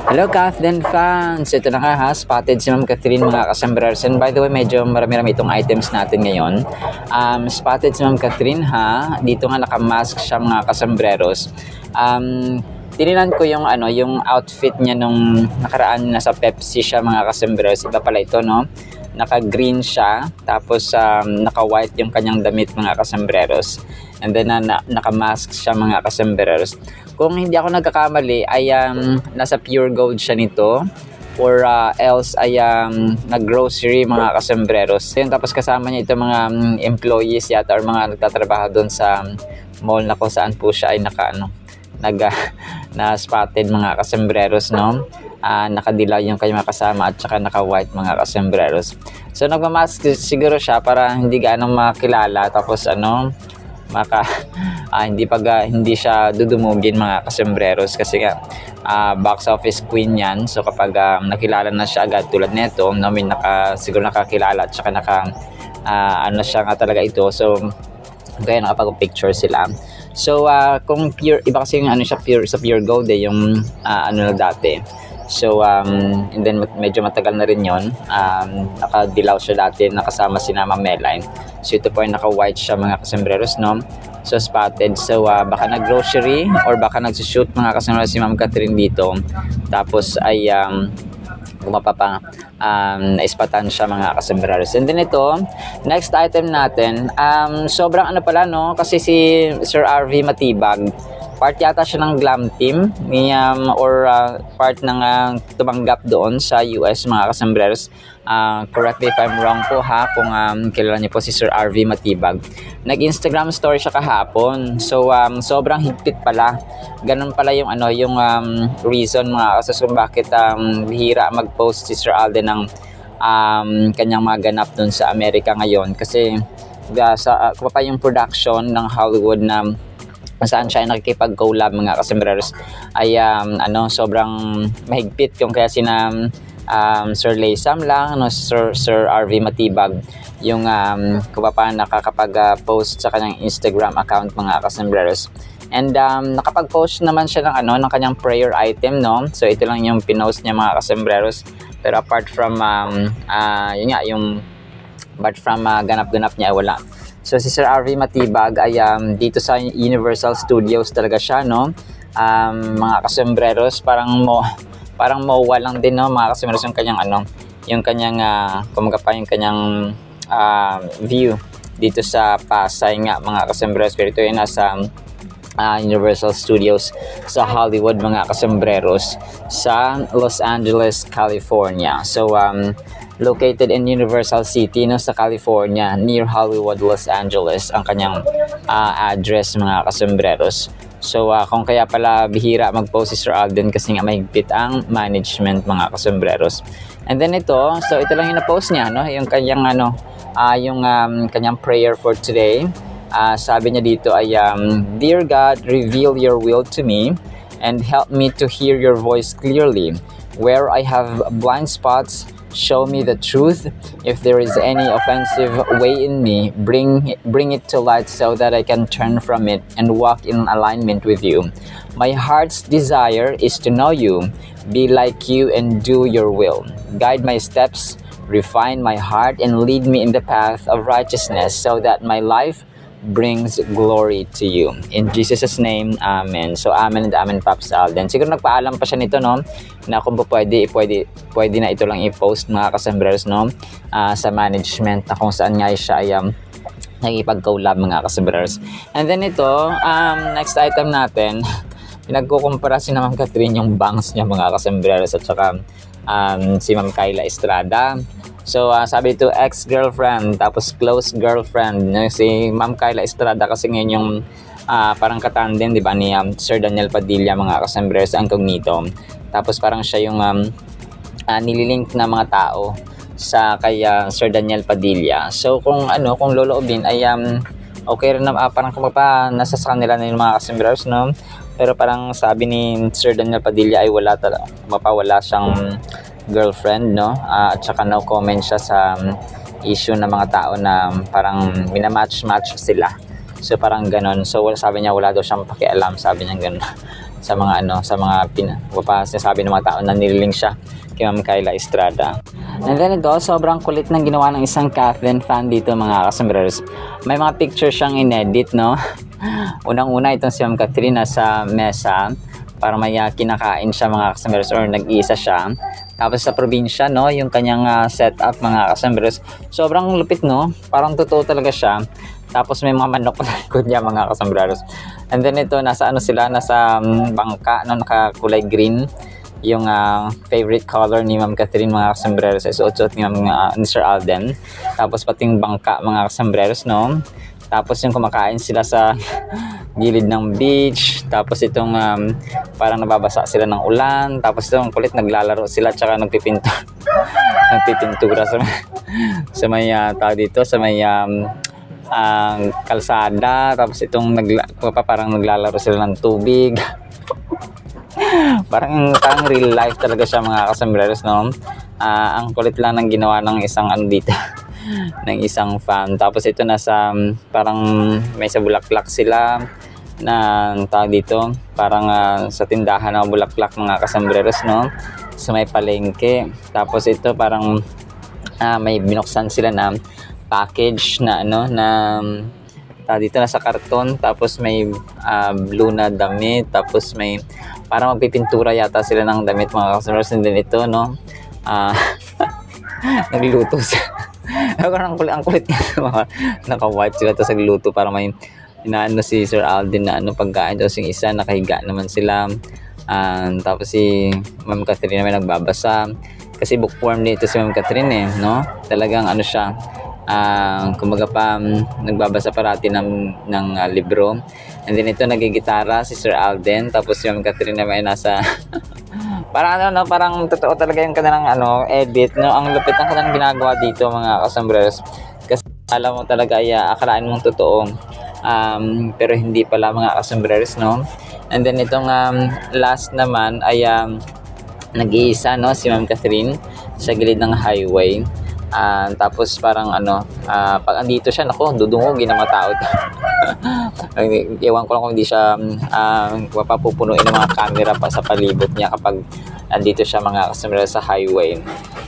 Hello Kathleen fans! Ito na nga ha, spotted si Ma'am Catherine mga kasombrerers. And by the way, medyo marami-rami itong items natin ngayon. Spotted si Ma'am Catherine ha, dito nga nakamask siya mga kasombrerers. Tininan ko yung yung outfit niya nung nakaraan, nasa Pepsi siya mga kasombrerers. Iba pala ito, no? Naka-green siya, tapos naka-white yung kanyang damit mga kasombrerers. And then naka-mask siya mga kasombrerers. Kung hindi ako nagkakamali ay nasa Pure Gold siya nito, or else ay nag-grocery mga kasombreros. Yun, tapos kasama niya ito mga employees yata or mga nagtatrabaho doon sa mall na kung saan po siya ay na-spotted mga kasombreros, no? Nakadilaw yung kanyang kasama at saka naka-white mga kasombreros. So nagmamask siguro siya para hindi gaano makilala, tapos hindi siya dudumugin mga kasombreros kasi nga box office queen yan. So kapag nakilala na siya agad tulad nito, siguro nakakilala at saka siya nga talaga ito. So kaya nakapag-picture sila. So kung pure, iba kasi yung siya pure, sa Pure Gold yung dati. So and then medyo matagal na rin yon. Nakadilaw siya dati, nakasama si Ma'am Meline. So ito po ay naka-white siya mga kasombreros, no? So spotted. So baka nag-grocery or baka nagsushoot mga kasombreros si Ma'am Catherine dito. Tapos ay naispatan siya mga kasombreros. And then ito, next item natin, sobrang pala, no? Kasi si Sir RV Matibag, part yata siya ng glam team or part ng tumanggap doon sa US mga kasombreros. Correct me if I'm wrong po ha, kung kilala niyo po si Sir RV Matibag. Nag-Instagram story siya kahapon. So sobrang higpit pala. Ganun pala yung reason mga kasombreros kung bakit bihira mag-post si Sir Alden ng kanyang mga ganap doon sa Amerika ngayon. Kasi kung pa yung production ng Hollywood na saan siya nakikipag-collab mga kasombreros ay sobrang mahigpit, yung kaya Sir Laysam lang, Sir RV Matibag yung kung paano nakakapag-post sa kanyang Instagram account mga kasombreros. And nakapag-post naman siya ng kanyang prayer item, no? So ito lang yung pinost niya mga kasombreros. Pero apart from ganap-ganap niya, wala. So si Sir RV Matibag ay dito sa Universal Studios talaga siya, no? Mga kasombreros, parang MOA lang din, no? Mga kasombreros, yung kanyang view dito sa Pasay nga mga kasombreros. Pero ito yung nasa Universal Studios sa Hollywood mga kasombreros sa Los Angeles, California. So located in Universal City, no, sa California, near Hollywood, Los Angeles ang kanyang address mga kasombreros. So kung kaya pala bihira mag-post si Sir Alden kasi nga mahigpit ang management mga kasombreros. And then ito lang yung na-post niya, no, yung kanyang kanyang prayer for today. Sabi niya dito ay Dear God, reveal your will to me and help me to hear your voice clearly. Where I have blind spots, show me the truth. If there is any offensive way in me, bring it to light so that I can turn from it and walk in alignment with you. My heart's desire is to know you, be like you, and do your will. Guide my steps, refine my heart, and lead me in the path of righteousness so that my life brings glory to you. In Jesus' name, Amen. So, Amen and Amen, Pops Alden. Siguro nagpaalam pa siya nito, no? Na kung pwede na ito lang i-post mga kasombreros, no? Sa management na kung saan nga siya ay nakipag-collab mga kasombreros. And then ito, next item natin, pinagkukumpara si Ma'am Catherine yung bangs niya mga kasombreros at saka si Ma'am Kyla Estrada. So sabi ito, ex-girlfriend, tapos close girlfriend. Si Ma'am Kyla Estrada kasi ngayon yung parang katandem, di ba, ni Sir Daniel Padilla mga kasombreros, incognito. Tapos parang siya yung nililink na mga tao sa kay Sir Daniel Padilla. So kung loloobin ay okay rin na, parang nasa kanila na yung mga kasombreros, no? Pero parang sabi ni Sir Daniel Padilla ay wala siyang girlfriend, no? At saka no comment siya sa issue ng mga tao na parang minamatch sila. So parang ganon. So sabi niya wala daw siyang pakialam, sabi niya ganon. sa mga sa mga sinasabi ng mga tao na nililing siya kay Ma'am Kyla Estrada. And then ito, sobrang kulit ng ginawa ng isang Kathleen fan dito mga kasombrers. May mga picture siyang inedit, no? Unang-una itong si Ma'am Catherine sa mesa para may kinakain siya mga kasombrers, or nag-iisa siya. Tapos sa probinsya, no, yung kanyang setup mga kasombrers, sobrang lupit, no? Parang totoo talaga siya. Tapos may mga manok na likod niya mga kasombrers. And then ito, nasa sila, nasa bangka, no, nakakulay green. Yung favorite color ni Ma'am Catherine mga kasombrers ay suot-suot ni Sir Alden. Tapos pating bangka mga kasombrers, no? Tapos yung kumakain sila sa gilid ng beach. Tapos itong parang nababasa sila ng ulan. Tapos itong kulit naglalaro sila tsaka nagpipintura sa may tao dito, sa may kalsada. Tapos itong parang naglalaro sila ng tubig. parang real life talaga siya mga kasombrers, no? Ang kulit lang ng ginawa ng isang dito ng isang fan. Tapos ito nasa parang may sa bulaklak sila na tawag dito, parang sa tindahan ng bulaklak mga kasombrers, no? So may palengke. Tapos ito parang may binuksan sila na package na na dito nasa karton. Tapos may blue na damit. Tapos may parang magpipintura yata sila ng damit mga kasombrers. And then ito, no, nagluto sila. ang kulit niya. Naka-white sila tapos nagluto para may inaano si Sir Alden na pagkain. Tapos yung isa nakahiga naman sila. Tapos si Ma'am Catherine naman nagbabasa. Kasi bookworm dito si Ma'am Catherine, no? Talagang siya, kumbaga pa nagbabasa parati ng libro. And then ito nagigitara si Sir Alden. Tapos si Ma'am Catherine naman nasa parang parang totoo talaga yung kanilang edit, no? Ang lupit ng kanilang ginagawa dito mga kasombrers. Kasi alam mo talaga akalaan mong totoo, pero hindi pala mga kasombrers, no? And then itong last naman ay nag-iisa, no, si Ma'am Catherine sa gilid ng highway. Tapos parang pag andito siya, nako, dudungogin ng mga tao. Ewan ko lang kung hindi siya papupunuin ng mga camera pa sa palibot niya kapag andito siya mga kasombrers sa highway.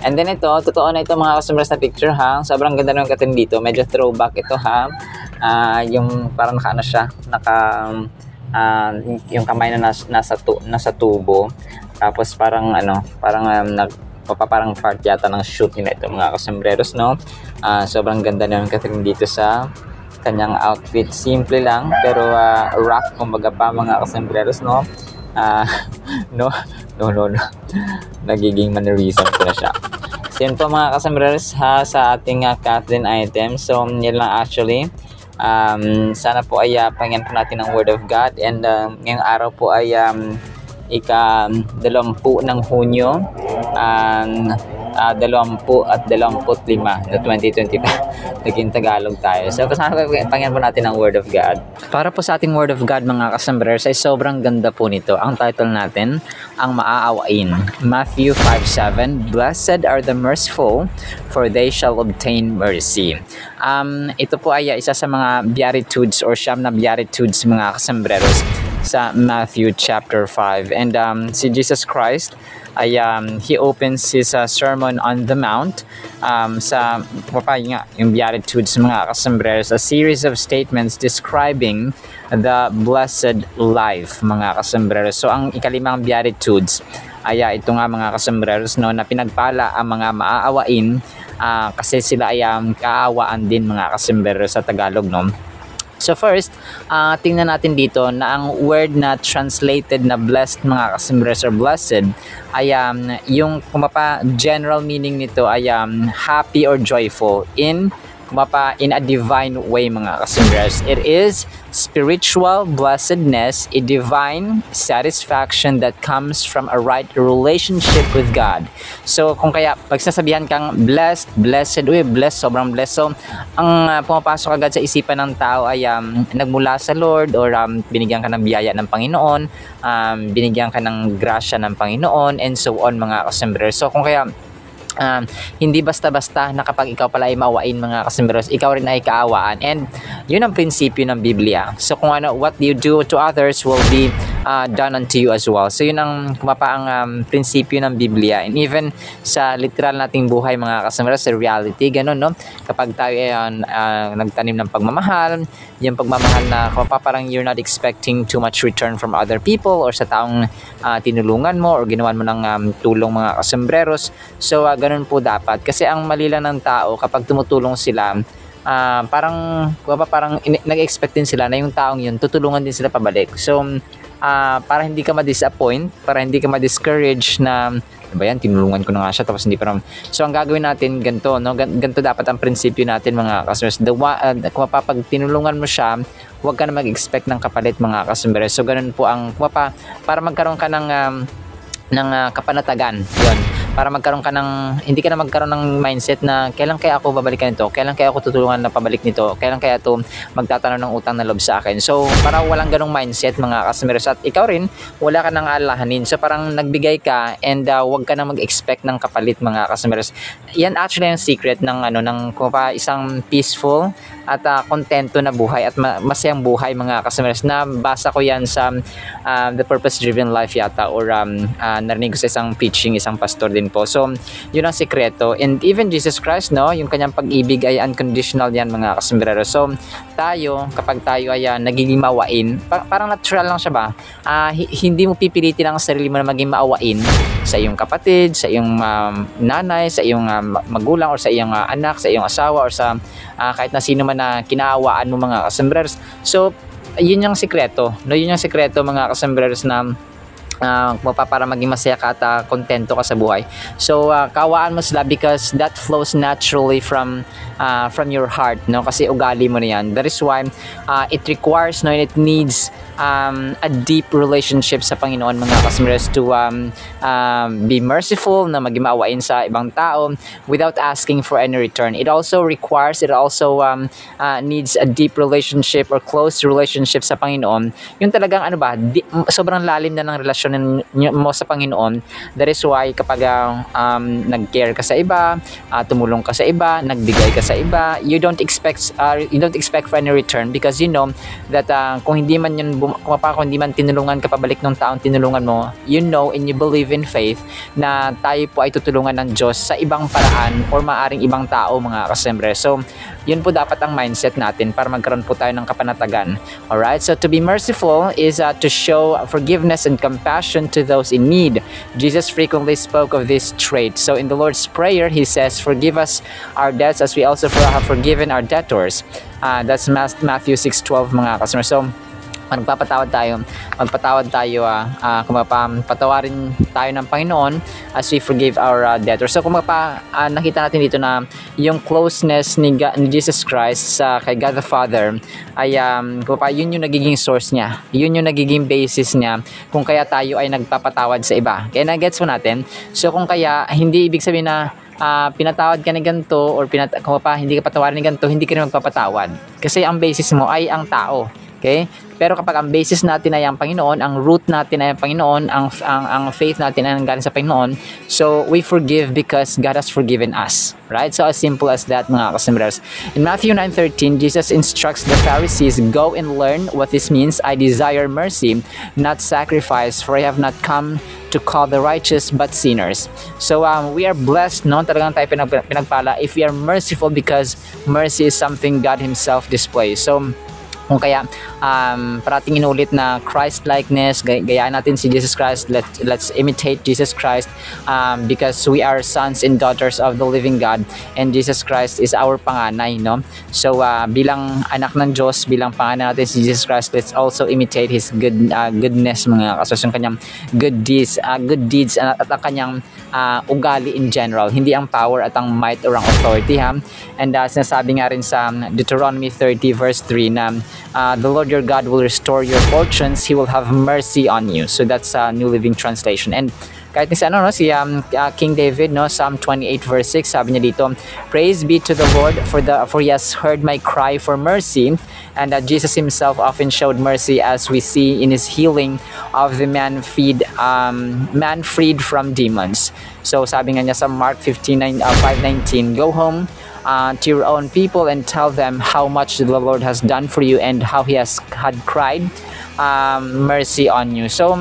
And then ito, totoo na ito mga kasombrers na picture, ha. Sobrang ganda ng Catherine dito. Medyo throwback ito, ha. Yung parang siya, yung kamay na nasa tubo. Tapos parang parang part yata ng shoot nila ito mga kasombrers, no? Sobrang ganda naman Catherine dito sa kanyang outfit. Simple lang pero rock kumbaga pa mga kasombrers, no? No. Nagiging mannerism ko na siya. So yun po mga kasombrers, ha, sa ating Catherine item. So yun lang actually. Sana po ay pakinggan po natin ang Word of God. And ngayong araw po ay ika-20 ng Hunyo, 2025 na 2025. Naging Tagalog tayo. So kasama pakinggan po natin ang Word of God. Para po sa ating Word of God mga kasombrers ay sobrang ganda po nito. Ang title natin, Ang Maaawain. Matthew 5:7, Blessed are the merciful, for they shall obtain mercy. Ito po ay isa sa mga beatitudes or siyam na beatitudes mga kasombrers sa Matthew chapter 5. And si Jesus Christ ay he opens his Sermon on the Mount sa yung beatitudes mga kasombrers, a series of statements describing the blessed life mga kasombrers. So ang ikalimang beatitudes ay ito nga mga kasombrers, no, na pinagpala ang mga maaawain kasi sila ay kaawaan din mga kasombrers sa Tagalog, no. So first, tingnan natin dito na ang word na translated na blessed mga kasombrers or blessed ay yung general meaning nito ay happy or joyful in a divine way mga kasombrers. It is spiritual blessedness, a divine satisfaction that comes from a right relationship with God. So kung kaya pagsasabihan kang blessed, sobrang blessed. So ang pumapasok agad sa isipan ng tao ay nagmula sa Lord or binigyan ka ng biyaya ng Panginoon, binigyan ka ng grasya ng Panginoon, and so on mga kasombrers. So kung kaya hindi basta-basta na kapag ikaw pala ay maawain mga kasombrers, ikaw rin ay kaawaan. And yun ang prinsipyo ng Biblia. So kung what you do to others will be done unto you as well. So yun ang ang prinsipyo ng Biblia, and even sa literal nating buhay mga kasumero, sa reality, ganun, no? Kapag tayo ay nagtanim ng pagmamahal, yung pagmamahal na parang you're not expecting too much return from other people or sa taong tinulungan mo or ginawan mo ng tulong mga kasembreros. So ganun po dapat, kasi ang mali lang ng tao kapag tumutulong sila, parang nag-expect din sila na yung taong yun tutulungan din sila pabalik. So para hindi ka ma-disappoint, para hindi ka ma-discourage na ba yan, tinulungan ko na nga siya tapos hindi pa naman. So ang gagawin natin ganito, no? Ganito dapat ang prinsipyo natin mga customers. Kung pag tinulungan mo siya, huwag ka na mag-expect ng kapalit mga customers. So ganun po ang para magkaroon ka ng kapanatagan. Yun. Para magkaroon ka hindi ka na magkaroon ng mindset na kailan kaya ako babalikan nito, kailan kaya ako tutulungan na pabalik nito, kailan kaya ito magtatanong ng utang na loob sa akin. So para walang ganong mindset mga customers, at ikaw rin wala ka nang aalahanin. So parang nagbigay ka, and wag ka na mag-expect ng kapalit mga customers. Yan actually yung secret ng isang peaceful at kontento na buhay at masayang buhay mga customers. Na basa ko yan sa The Purpose Driven Life yata, or narinig ko sa isang preaching, isang pastor din po. So yun ang sikreto, and even Jesus Christ, no, yung kanyang pag-ibig ay unconditional yan mga kasumbrero. So tayo, kapag tayo ay nagiging maawain, parang natural lang siya ba, hindi mo pipilitin ang sarili mo na maging maawain sa iyong kapatid, sa iyong nanay, sa iyong magulang, or sa iyong anak, sa iyong asawa, or sa kahit na sino man na kinaawaan mo mga kasumbrers. So yun yung sikreto, no? Yun yung sikreto mga kasumbrers na para maging masaya ka at kontento ka sa buhay. So kawaan mo sila because that flows naturally from your heart, no? Kasi ugali mo na yan. That is why it requires, no, and it needs a deep relationship sa Panginoon mga customers to be merciful, na maging maawain sa ibang tao without asking for any return. It also needs a deep relationship or close relationship sa Panginoon. Yung talagang sobrang lalim na ng relasyon mo sa Panginoon. That is why kapag nag-care ka sa iba, tumulong ka sa iba, nagbigay ka sa iba, you don't expect for any return, because you know that kung hindi man tinulungan ka pabalik ng taong tinulungan mo, you know and you believe in faith na tayo po ay tutulungan ng Diyos sa ibang paraan or maaring ibang tao mga kasembre. So yun po dapat ang mindset natin para magkaroon po tayo ng kapanatagan. Alright, so to be merciful is to show forgiveness and compassion to those in need. Jesus frequently spoke of this trait. So in the Lord's Prayer, He says, "Forgive us our debts as we also have forgiven our debtors." That's Matthew 6:12 mga kasama. So magpapatawad tayo, patawarin tayo ng Panginoon as we forgive our debtors. So nakita natin dito na yung closeness ni Jesus Christ kay God the Father ay yun yung nagiging source niya, yun yung nagiging basis niya kung kaya tayo ay nagpapatawad sa iba. Kaya na-gets mo natin? So kung kaya, hindi ibig sabihin na pinatawad ka ni ganito or hindi ka patawarin ni ganito, hindi ka rin magpapatawad. Kasi ang basis mo ay ang tao. Okay? Pero kapag ang basis natin ay ang Panginoon, ang root natin ay ang Panginoon, ang faith natin ay galing sa Panginoon, so we forgive because God has forgiven us. Right? So as simple as that mga kasimbrers. In Matthew 9:13, Jesus instructs the Pharisees, "Go and learn what this means. I desire mercy, not sacrifice, for I have not come to call the righteous but sinners." So we are blessed, no? Talagang tayo pinagpala if we are merciful, because mercy is something God Himself displays. So kung kaya parating inulit na Christ-likeness, gayaan natin si Jesus Christ, let's imitate Jesus Christ, because we are sons and daughters of the living God, and Jesus Christ is our panganay, no? So bilang anak ng Diyos, bilang panganay natin si Jesus Christ, let's also imitate His goodness mga kasos, yung kanyang good deeds at ang kanyang ugali in general, hindi ang power at ang might or ang authority, ha? And sinasabi nga rin sa Deuteronomy 30 verse 3 na the Lord your God will restore your fortunes, He will have mercy on you. So that's New Living Translation. And kahit si King David, no, Psalm 28 verse 6, sabi niya dito, "Praise be to the Lord for He has heard my cry for mercy." And Jesus Himself often showed mercy, as we see in His healing of the man freed from demons. So sabi nga niya sa Mark 5:19, "Go home, to your own people and tell them how much the Lord has done for you and how He had cried mercy on you. So,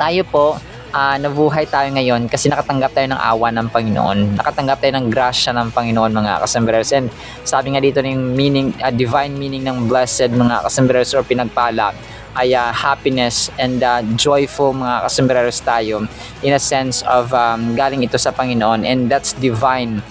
tayo po, nabuhay tayo ngayon kasi nakatanggap tayo ng awa ng Panginoon. Nakatanggap tayo ng grasya ng Panginoon, mga kasambreros. And sabi nga dito ng meaning, divine meaning ng blessed, mga kasambreros, or pinagpala, ay happiness and joyful, mga kasambreros, tayo in a sense of galing ito sa Panginoon, and that's divine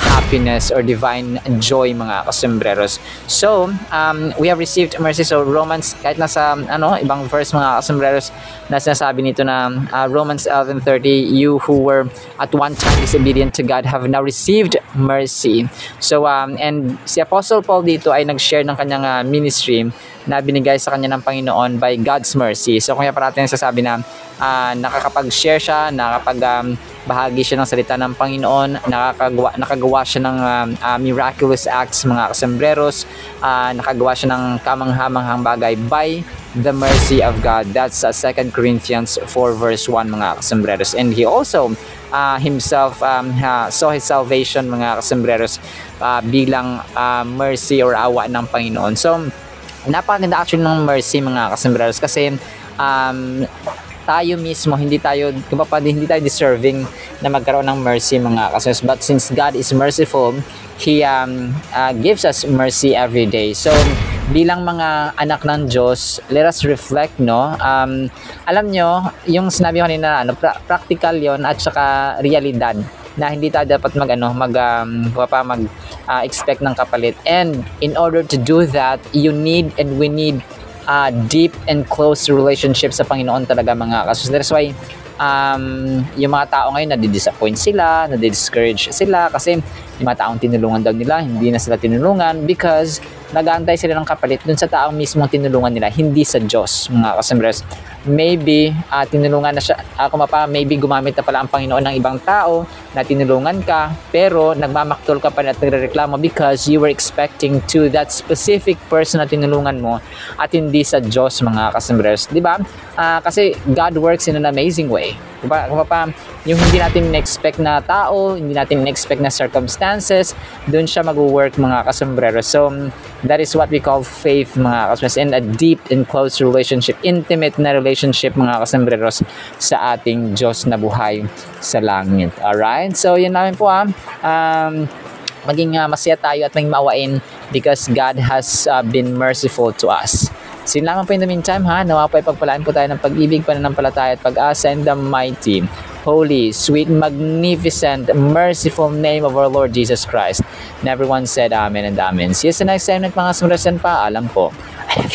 happiness or divine joy, mga kasambreros. So we have received mercy. So Romans, kahit nasa ibang verse, mga kasambreros, na sinasabi nito na Romans 11:30, you who were at one time disobedient to God have now received mercy. So and si Apostle Paul dito ay nag-share ng kanyang ministry na binigay sa kanya ng Panginoon by God's mercy. So kaya parating nasasabi na nakakapag-share siya, bahagi siya ng salita ng Panginoon, nakagawa siya ng miraculous acts, mga kasambreros, nakagawa siya ng kamangha-manghang bagay by the mercy of God. That's 2 Corinthians 4 verse 1, mga kasambreros. And he also himself saw his salvation, mga kasambreros, bilang mercy or awa ng Panginoon. So napakaganda actually ng mercy, mga kasambreros, kasi tayo mismo hindi tayo deserving na magkaroon ng mercy, mga kasambreros, but since God is merciful, He gives us mercy every day. So bilang mga anak ng Diyos, let us reflect, no? Alam nyo, yung sinabi ko kanina, practical yon at saka realidad, na hindi tayo dapat expect ng kapalit. And in order to do that, we need deep and close relationship sa Panginoon talaga, mga kasus. That's why yung mga tao ngayon nadi-disappoint sila, nadi-discourage sila kasi yung mga taong tinulungan daw nila, hindi na sila tinulungan because nag-aantay sila ng kapalit dun sa taong mismong tinulungan nila, hindi sa Diyos, mga kasambreros. Maybe tinulungan na siya, maybe gumamit na pala ang Panginoon ng ibang tao na tinulungan ka, pero nagmamaktol ka pa at nagrereklamo because you were expecting to that specific person na tinulungan mo at hindi sa Diyos, mga kasambreros. Diba? Kasi God works in an amazing way. Diba? Yung hindi natin in-expect na tao, hindi natin in-expect na circumstances, doon siya mag-work, mga kasambreros. So that is what we call faith, mga kasambreros, and a deep and close relationship, intimate na relationship, mga kasambreros, sa ating Diyos na buhay sa langit. Alright? So yun namin po maging masaya tayo at maging maawain because God has been merciful to us. So yun lamang po in the meantime, nawa po ay pagpalaan po tayo ng pag-ibig, pananampalataya at pag-asa in the mighty, holy, sweet, magnificent, merciful name of our Lord Jesus Christ. And everyone said amen and amen. See you sa next time, mga sumrasan pa. Alam po. Ay,